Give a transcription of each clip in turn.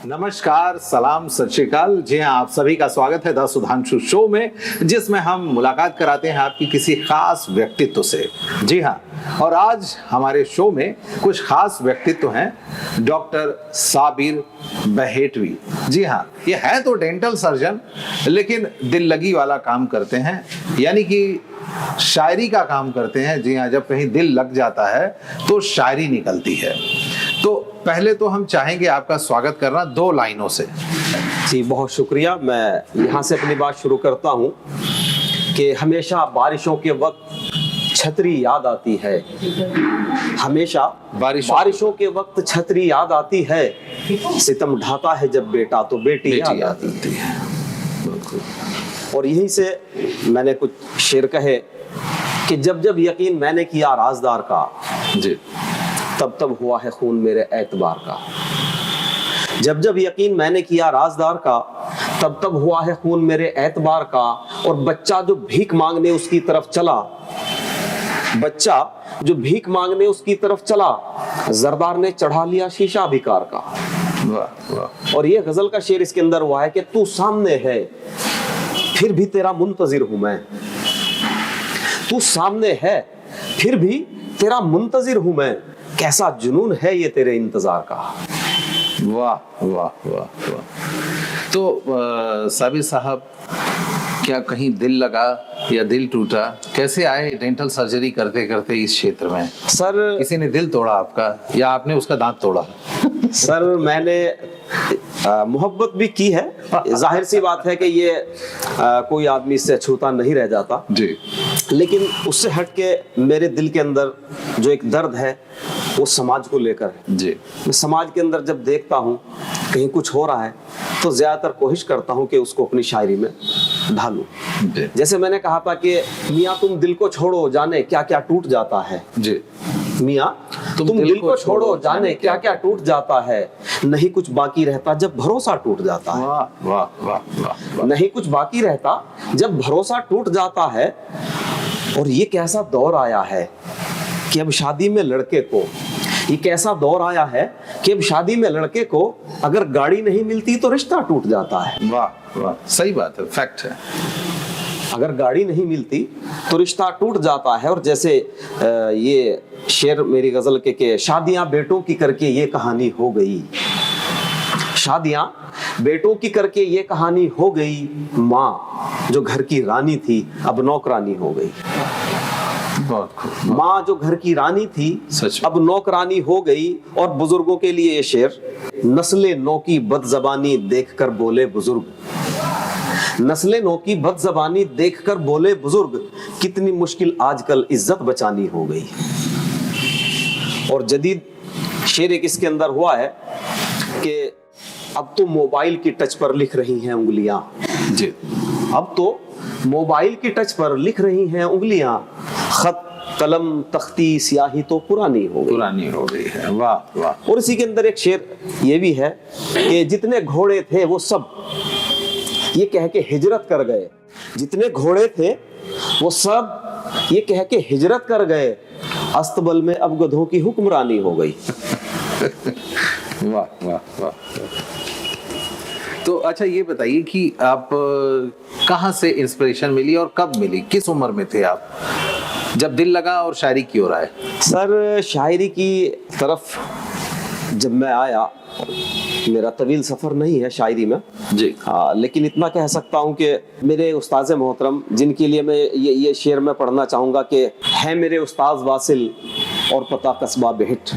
नमस्कार, सलाम, सत श्री अकाल। जी हाँ, आप सभी का स्वागत है द सुधांशु शो में, जिसमें हम मुलाकात कराते हैं आपकी किसी खास व्यक्तित्व से। जी हाँ, और आज हमारे शो में कुछ खास व्यक्तित्व हैं। डॉक्टर साबिर बहेटवी। जी हाँ, ये है तो डेंटल सर्जन, लेकिन दिल लगी वाला काम करते हैं, यानी कि शायरी का काम करते हैं। जी हाँ, जब कहीं दिल लग जाता है तो शायरी निकलती है। तो पहले तो हम चाहेंगे आपका स्वागत करना 2 लाइनों से। जी, बहुत शुक्रिया। मैं यहाँ से अपनी बात शुरू करता हूँ कि हमेशा बारिशों के वक्त छतरी याद आती है। हमेशा बारिशों के वक्त छतरी याद आती है। सितम ढाता है जब बेटा तो बेटी याद आती है। और यहीं से मैंने कुछ शेर कहे कि जब जब यकीन मैंने किया राजदार का, जी, तब तब हुआ है खून मेरे एतबार का। जब जब यकीन मैंने किया राजदार का, तब तब हुआ है खून मेरे एतबार का। और बच्चा जो भीख मांगने उसकी तरफ चला, बच्चा जो भीख मांगने उसकी तरफ चला, जरदार ने चढ़ा लिया शीशा भिकार का। वाह वाह। और ये गजल का शेर इसके अंदर हुआ है कि तू सामने है फिर भी तेरा मुंतजिर हूं मैं। तू सामने है फिर भी तेरा मुंतजिर हूं मैं। कैसा जुनून है ये तेरे इंतजार का। वाह वाह वाह वाह। तो साबिर साहब, क्या कहीं दिल लगा या दिल टूटा? कैसे आए डेंटल सर्जरी करते करते इस क्षेत्र में? सर, किसी ने दिल तोड़ा आपका या आपने उसका दांत तोड़ा? सर, मैंने मोहब्बत भी की है। जाहिर सी बात है कि ये कोई आदमी इससे छूता नहीं रह जाता जी, लेकिन उससे हट के मेरे दिल के अंदर जो एक दर्द है वो समाज को लेकर है। जी, मैं समाज के अंदर जब देखता हूँ कहीं कुछ हो रहा है तो ज्यादातर कोशिश करता हूँ कि उसको अपनी शायरी में ढालूं। जैसे मैंने कहा था कि मियाँ तुम दिल को छोड़ो जाने क्या क्या टूट जाता है। जी, मियाँ तुम दिल को छोड़ो जाने क्या क्या टूट जाता है। नहीं कुछ बाकी रहता जब भरोसा टूट जाता है। वाह वाह वाह वाह। नहीं कुछ बाकी रहता जब भरोसा टूट जाता है। और ये कैसा दौर आया है कि अब शादी में लड़के को, ये कैसा दौर आया है कि अब शादी में लड़के को अगर गाड़ी नहीं मिलती तो रिश्ता टूट जाता है। वाह वाह, सही बात है, फैक्ट है। अगर गाड़ी नहीं मिलती तो रिश्ता टूट जाता है। और जैसे ये शेर मेरी गजल के शादियां बेटों की करके ये कहानी हो गई। शादियां बेटों की करके ये कहानी हो गई। माँ जो घर की रानी थी अब नौकरानी हो गई। माँ जो घर की रानी थी अब नौकरानी हो गई। और बुजुर्गों के लिए ये शेर, नस्ले नौ की बदजबानी देखकर बोले बुजुर्ग, नस्ले नौ की बदजबानी देखकर बोले बुजुर्ग, कितनी मुश्किल आजकल इज्जत बचानी हो गई। और जदीद शेर एक इसके अंदर हुआ है कि अब तो मोबाइल की टच पर लिख रही हैं उंगलियां। जी, अब तो मोबाइल की टच पर लिख रही हैं उंगलियां। खत कलम तख्ती स्याही तो पुरानी हो गई है। वाह वाह। और इसी के अंदर एक शेर ये भी है कि जितने घोड़े थे वो सब ये कह के हिजरत कर गए। जितने घोड़े थे वो सब ये कह के हिजरत कर गए। अस्तबल में अब गधों की हुक्मरानी हो गई। वाह वाह वाह। तो अच्छा, ये बताइए कि आप कहाँ से इंस्पिरेशन मिली और कब मिली? किस उम्र में थे आप जब दिल लगा और शायरी की ओर आए? सर, शायरी की तरफ जब मैं आया, मेरा तवील सफर नहीं है शायरी में जी, लेकिन इतना कह सकता हूँ कि मेरे उस्ताद मोहतरम, जिनके लिए मैं ये शेर में पढ़ना चाहूँगा कि है मेरे उस्ताद वासिल और पता कस्बा बेहट।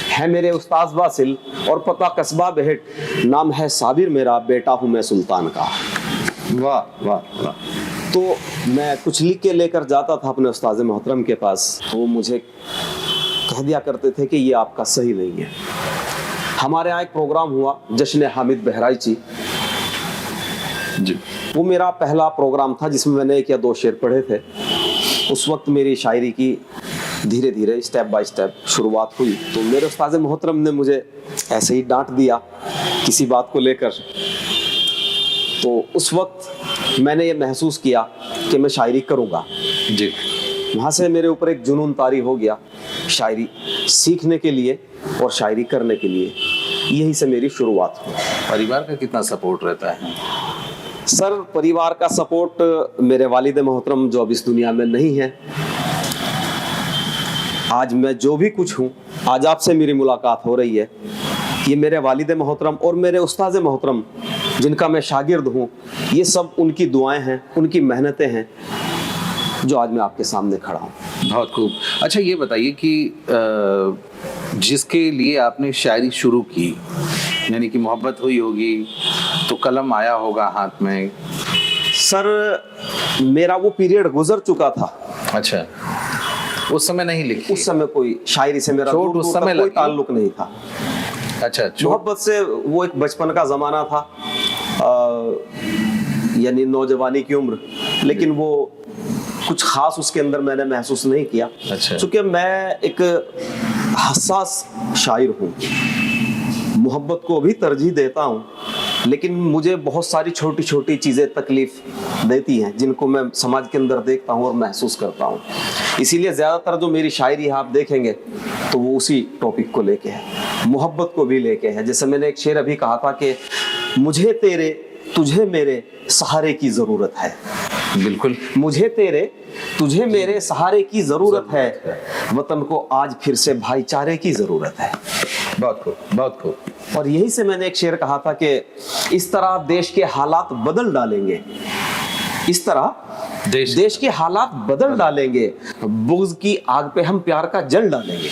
है मेरे उस्ताद वासिल और पता कस्बा बेहट, नाम है साबिर मेरा, बेटा हूँ मैं सुल्तान का। वाह वाह वाह। तो मैं कुछ लिख के लेकर जाता था अपने उस्ताद मोहतरम के पास, तो वो मुझे कह दिया करते थे कि ये आपका सही नहीं है। हमारे यहाँ एक प्रोग्राम हुआ जश्न हामिद बहराइची जी, वो मेरा पहला प्रोग्राम था जिसमें मैंने 1 या 2 शेर पढ़े थे। उस वक्त मेरी शायरी की धीरे धीरे स्टेप बाय स्टेप शुरुआत हुई। तो मेरे उस्ताद मोहतरम ने मुझे ऐसे ही डांट दिया किसी बात को लेकर। तो उस वक्त मैंने ये महसूस किया कि मैं शायरी करूँगा जी। वहाँ से मेरे ऊपर एक जुनून तारी हो गया शायरी सीखने के लिए और शायरी करने के लिए। यही से मेरी शुरुआत हुई। परिवार का कितना सपोर्ट रहता है? सर, परिवार का सपोर्ट, मेरे वालिद मोहतरम जो अब इस दुनिया में नहीं है, आज मैं जो भी कुछ हूँ, आज आपसे मेरी मुलाकात हो रही है, ये मेरे वालिद मोहतरम और मेरे उस्ताद मोहतरम जिनका मैं शागिर्द हूँ, ये सब उनकी दुआएं हैं, उनकी मेहनतें हैं, जो आज मैं आपके सामने खड़ा हूँ। बहुत खूब। अच्छा, ये बताइए कि जिसके लिए आपने शायरी शुरू की, यानी कि मोहब्बत हुई होगी तो कलम आया होगा हाथ में। सर, मेरा वो पीरियड गुजर चुका था। अच्छा, उस समय नहीं लिखी? उस समय कोई शायरी से मेरा चोट उस समय कोई ताल्लुक नहीं था। अच्छा, मोहब्बत से वो एक बचपन का जमाना था, यानी नौजवानी की उम्र, लेकिन वो कुछ खास उसके अंदर मैंने महसूस नहीं किया। अच्छा। चूंकि मैं एक हसास शायर हूँ, मोहब्बत को भी तरजीह देता हूँ, लेकिन मुझे बहुत सारी छोटी छोटी चीज़ें तकलीफ देती हैं, जिनको मैं समाज के अंदर देखता हूँ और महसूस करता हूँ। इसीलिए ज़्यादातर जो मेरी शायरी है आप देखेंगे तो वो उसी टॉपिक को लेके है, मोहब्बत को भी लेके है। जैसे मैंने एक शेर अभी कहा था कि मुझे तेरे तुझे मेरे सहारे की ज़रूरत है। बिल्कुल, मुझे तेरे तुझे मेरे सहारे की ज़रूरत है, वतन को आज फिर से भाईचारे की ज़रूरत है। बहुत खूब, बहुत खूब। और यही से मैंने एक शेर कहा था कि इस तरह देश के हालात बदल डालेंगे, इस तरह देश के हालात बदल डालेंगे, बुग़्ज़ की आग पे हम प्यार का जल डालेंगे,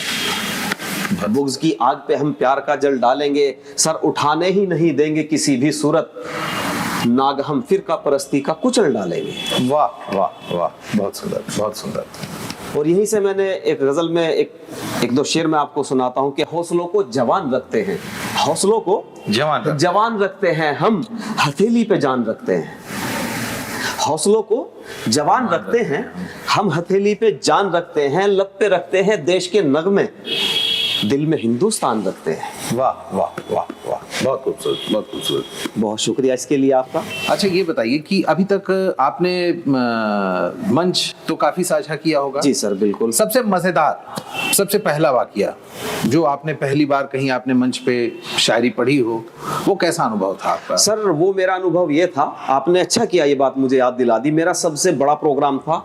बुग़्ज़ की आग पे हम प्यार का जल डालेंगे, सर उठाने ही नहीं देंगे किसी भी सूरत, नाग हम फिरका परस्ती का कुचल डालेंगे। वाह वाह वाह, बहुत सुंदर, बहुत सुंदर। और यहीं से मैंने एक गजल में एक दो शेर मैं आपको सुनाता हूँ कि हौसलों को जवान रखते हैं, हौसलों को जवान रखते हैं, हम हथेली पे जान रखते हैं। हौसलों को जवान रखते हैं, हम हथेली पे जान रखते हैं, लब पे रखते हैं देश के नगमे, दिल में हिंदुस्तान रखते हैं। वाह वाह वाह वाह, बहुत खूबसूरत, बहुत खूबसूरत। बहुत शुक्रिया इसके लिए आपका। अच्छा, ये बताइए कि अभी तक आपने मंच तो काफी साझा किया होगा? जी सर, बिल्कुल। सबसे मजेदार, सबसे पहला वाकया जो आपने पहली बार कहीं आपने मंच पे शायरी पढ़ी हो, वो कैसा अनुभव था आपका? सर, वो मेरा अनुभव ये था, आपने अच्छा किया ये बात मुझे याद दिला दी। मेरा सबसे बड़ा प्रोग्राम था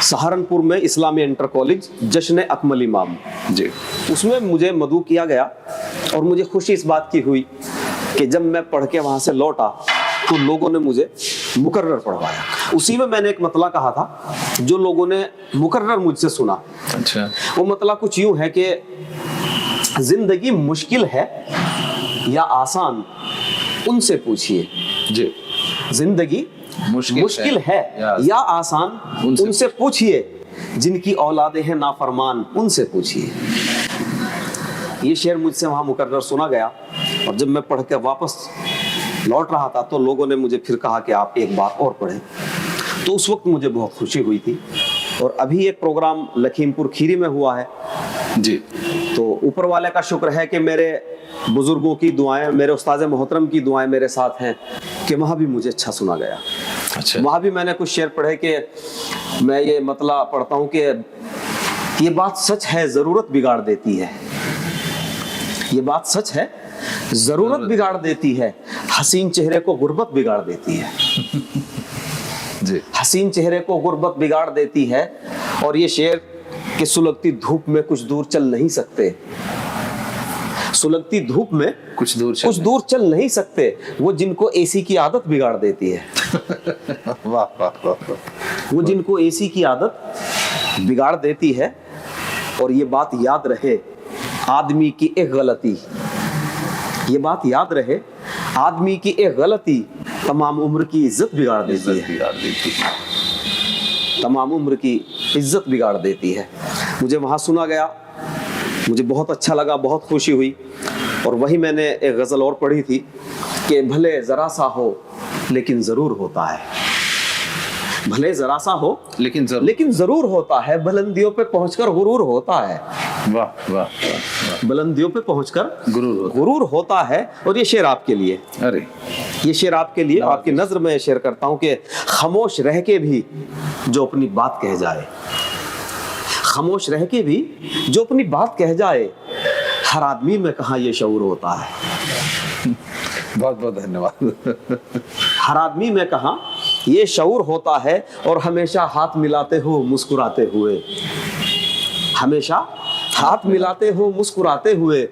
सहारनपुर में इस्लामी इंटर कॉलेज जश्न अकमल इमाम जी। उसमें मुझे मदऊ किया गया और मुझे खुशी इस बात की हुई कि जब मैं पढ़ के वहां से लौटा तो लोगों ने मुझे मुकर्रर पढ़वाया। उसी में मैंने एक मतला कहा था जो लोगों ने मुकर्रर मुझसे सुना। अच्छा। वो मतला कुछ यूं है कि जिंदगी मुश्किल है या आसान, उनसे पूछिए। जी। जिंदगी मुश्किल है या आसान, उनसे पूछिए। जिनकी औलादे हैं नाफरमान, उनसे पूछिए। ये शेर मुझसे वहां मुकर्रर सुना गया और जब मैं पढ़ के वापस लौट रहा था तो लोगों ने मुझे फिर कहा कि आप एक बार और पढ़ें। तो उस वक्त मुझे बहुत खुशी हुई थी। और अभी एक प्रोग्राम लखीमपुर खीरी में हुआ है जी। तो ऊपर वाले का शुक्र है कि मेरे बुजुर्गों की दुआएं, मेरे उस्ताद मोहतरम की दुआएं मेरे साथ हैं कि वहाँ भी मुझे अच्छा सुना गया। अच्छा। वहाँ भी मैंने कुछ शेर पढ़े कि मैं ये मतला पढ़ता हूँ कि ये बात सच है, ज़रूरत बिगाड़ देती है। ये बात सच है, ज़रूरत बिगाड़ देती है, हसीन चेहरे को गुर्बत बिगाड़ देती है। जी। हसीन चेहरे को गुर्बत बिगाड़ देती है। और ये शेर कि सुलगती धूप में कुछ दूर चल नहीं सकते, सुलगती धूप में कुछ दूर चल नहीं सकते, वो जिनको एसी की आदत बिगाड़ देती है। वाह वाह वाह। वो जिनको एसी की आदत बिगाड़ देती है। और ये बात याद रहे, आदमी की एक गलती, ये बात याद रहे, आदमी की एक गलती तमाम उम्र की इज्जत बिगाड़ देती है। तमाम उम्र की इज्जत बिगाड़ देती है। मुझे वहाँ सुना गया, मुझे बहुत अच्छा लगा, बहुत खुशी हुई। और वही मैंने एक गज़ल और पढ़ी थी कि भले ज़रा सा हो लेकिन ज़रूर होता है, भले ज़रा सा हो लेकिन ज़रूर होता है, बुलंदियों पे पहुंचकर गुरूर होता है। वाह वाह वाह। बुलंदियों पे पहुंचकर गुरूर होता है। और ये शेर आपके लिए, अरे ये शेर आपके लिए, आपकी नज़र में शेर करता हूँ कि खामोश रह के भी जो अपनी बात कह जाए, खामोश रह के भी जो अपनी बात कह जाए, हर आदमी में कहाँ ये शऊर होता है, बहुत बहुत धन्यवाद। हर आदमी में कहाँ ये शऊर होता है। और हमेशा हाथ मिलाते हो मुस्कुराते हुए, हमेशा हाथ मिलाते हो मुस्कुराते हुए,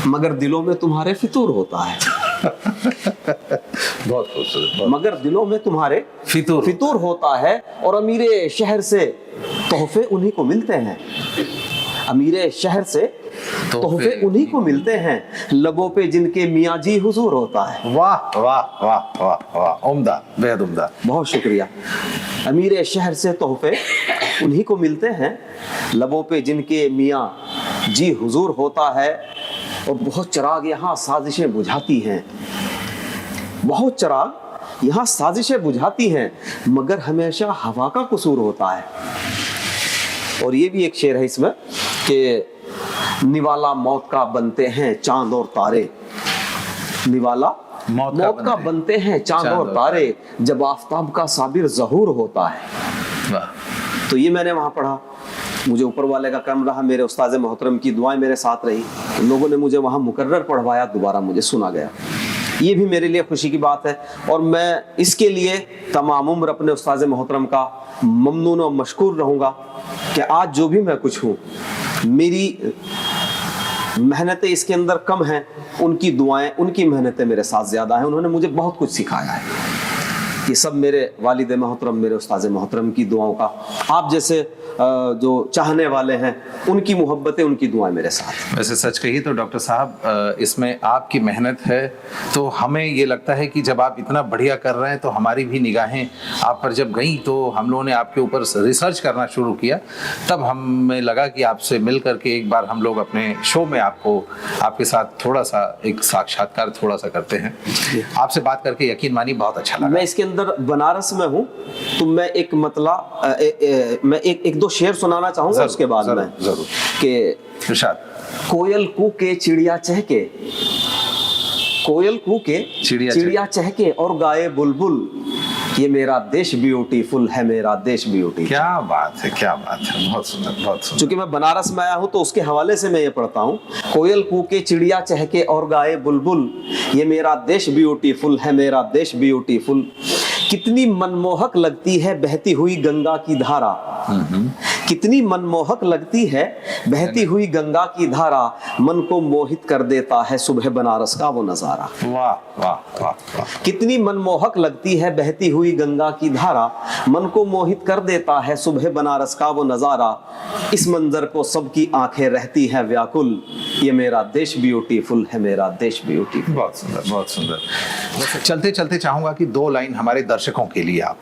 मगर दिलों में तुम्हारे फितूर होता है। बहुत खूबसूरत। मगर दिलों में तुम्हारे फितूर होता है। और अमीरे शहर से तोहफे उन्हीं को मिलते हैं, अमीरे शहर से तोहफे उन्हीं को मिलते हैं, लबों पे जिनके मियाँ जी हुजूर होता है। वाह वाह वाह वाह वाह, उम्दा, बेहद उम्दा। बहुत शुक्रिया। अमीरे शहर से तोहफे उन्हीं को मिलते हैं, लबों पे जिनके मियाँ जी हुजूर होता है। और बहुत चिराग यहाँ साजिशें बुझाती हैं, बहुत चिराग यहाँ साजिशें बुझाती हैं, मगर हमेशा हवा का कसूर होता है। और ये भी एक शेर है इसमें कि निवाला मौत का बनते हैं चांद और तारे, निवाला मौत का बनते हैं चांद और तारे, जब आफताब का साबिर ज़हूर होता है। तो ये मैंने वहां पढ़ा, मुझे ऊपर वाले का करम रहा, मेरे उस्ताद मोहतरम की दुआएं मेरे साथ रही, लोगों ने मुझे वहां मुकर्रर पढ़वाया, दोबारा मुझे सुना गया। ये भी मेरे लिए खुशी की बात है। और मैं इसके लिए तमाम उम्र अपने उस्ताद मोहतरम का ममनून और मशकूर रहूँगा कि आज जो भी मैं कुछ हूँ, मेरी मेहनतें इसके अंदर कम हैं, उनकी दुआएं, उनकी मेहनतें मेरे साथ ज़्यादा हैं। उन्होंने मुझे बहुत कुछ सिखाया है। ये सब मेरे वालिद मोहतरम, मेरे उस्ताद मोहतरम की दुआओं का, आप जैसे जो चाहने वाले हैं उनकी मोहब्बतें, उनकी दुआएं मेरे साथ। वैसे सच कहिए तो डॉक्टर साहब, इसमें आपकी मेहनत है, तो हमें ये लगता है कि जब आप इतना बढ़िया कर रहे हैं तो हमारी भी निगाहें आप पर जब गई, तो हम लोगों ने आपके ऊपर रिसर्च करना शुरू किया। तब हमें लगा कि आपसे मिल करके एक बार हम लोग अपने शो में आपके साथ थोड़ा सा एक साक्षात्कार थोड़ा सा करते हैं। आपसे बात करके यकीन मानिए बहुत अच्छा लगा। मैं इसके अंदर बनारस में हूँ, तो मैं एक मैं एक दो शेर सुनाना चाहूंगा उसके बाद में जरूर कि कोयल कूके चिड़िया चहके, कोयल कूके चिड़िया चहके और गाए बुलबुल, ये मेरा देश ब्यूटीफुल है, मेरा देश ब्यूटीफुल। क्या बात है, क्या बात है, बहुत सुंदर, बहुत सुंदर। चूंकि मैं बनारस में आया हूं तो उसके हवाले से मैं ये पढ़ता हूँ, कोयल कूके चिड़िया चहके और गाए बुलबुल, ये मेरा देश ब्यूटीफुल है, मेरा देश ब्यूटीफुल। कितनी मनमोहक लगती है बहती हुई गंगा की धारा, कितनी मनमोहक लगती है बहती हुई गंगा की धारा, मन को मोहित कर देता है सुबह बनारस का वो नजारा। वाह वाह वाह वाह। कितनी मनमोहक लगती है बहती हुई गंगा की धारा, मन को मोहित कर देता है सुबह बनारस का वो नजारा, इस मंजर को सबकी आंखें रहती हैं व्याकुल, ये मेरा देश ब्यूटीफुल है, मेरा देश ब्यूटीफुल। बहुत सुंदर, बहुत सुंदर। चलते चलते चाहूंगा कि 2 लाइन हमारे दर्शकों के लिए आप।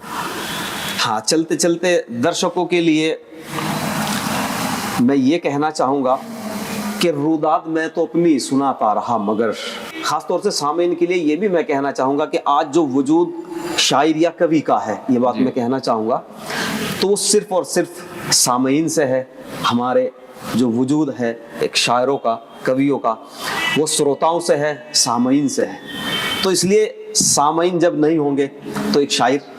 हाँ, चलते चलते दर्शकों के लिए मैं ये कहना चाहूँगा कि रुदाद मैं तो अपनी सुनाता रहा, मगर ख़ासतौर से सामीन के लिए ये भी मैं कहना चाहूँगा कि आज जो वजूद शायर या कवि का है, ये बात मैं कहना चाहूँगा, तो वो सिर्फ़ और सिर्फ सामीन से है। हमारे जो वजूद है एक शायरों का, कवियों का, वो श्रोताओं से है, सामीन से है। तो इसलिए सामीन जब नहीं होंगे तो एक शायर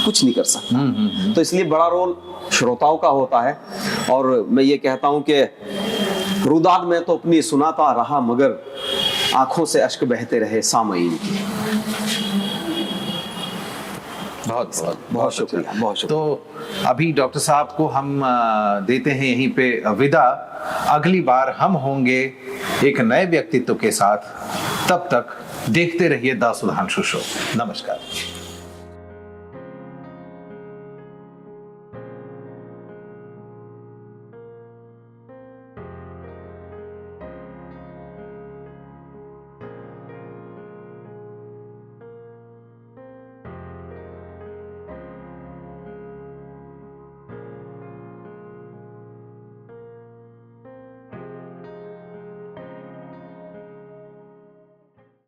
कुछ नहीं कर सकता। तो इसलिए बड़ा रोल श्रोताओं का होता है। और मैं ये कहता हूँ कि रुदाद में तो अपनी सुनाता रहा, मगर आंखों से अश्क बहते रहे सामीन की। बहुत बहुत बहुत शुक्रिया, बहुत शुक्रिया। तो अभी डॉक्टर साहब को हम देते हैं यहीं पे विदा। अगली बार हम होंगे एक नए व्यक्तित्व के साथ। तब तक देखते रहिए द सुधांशु शो। नमस्कार।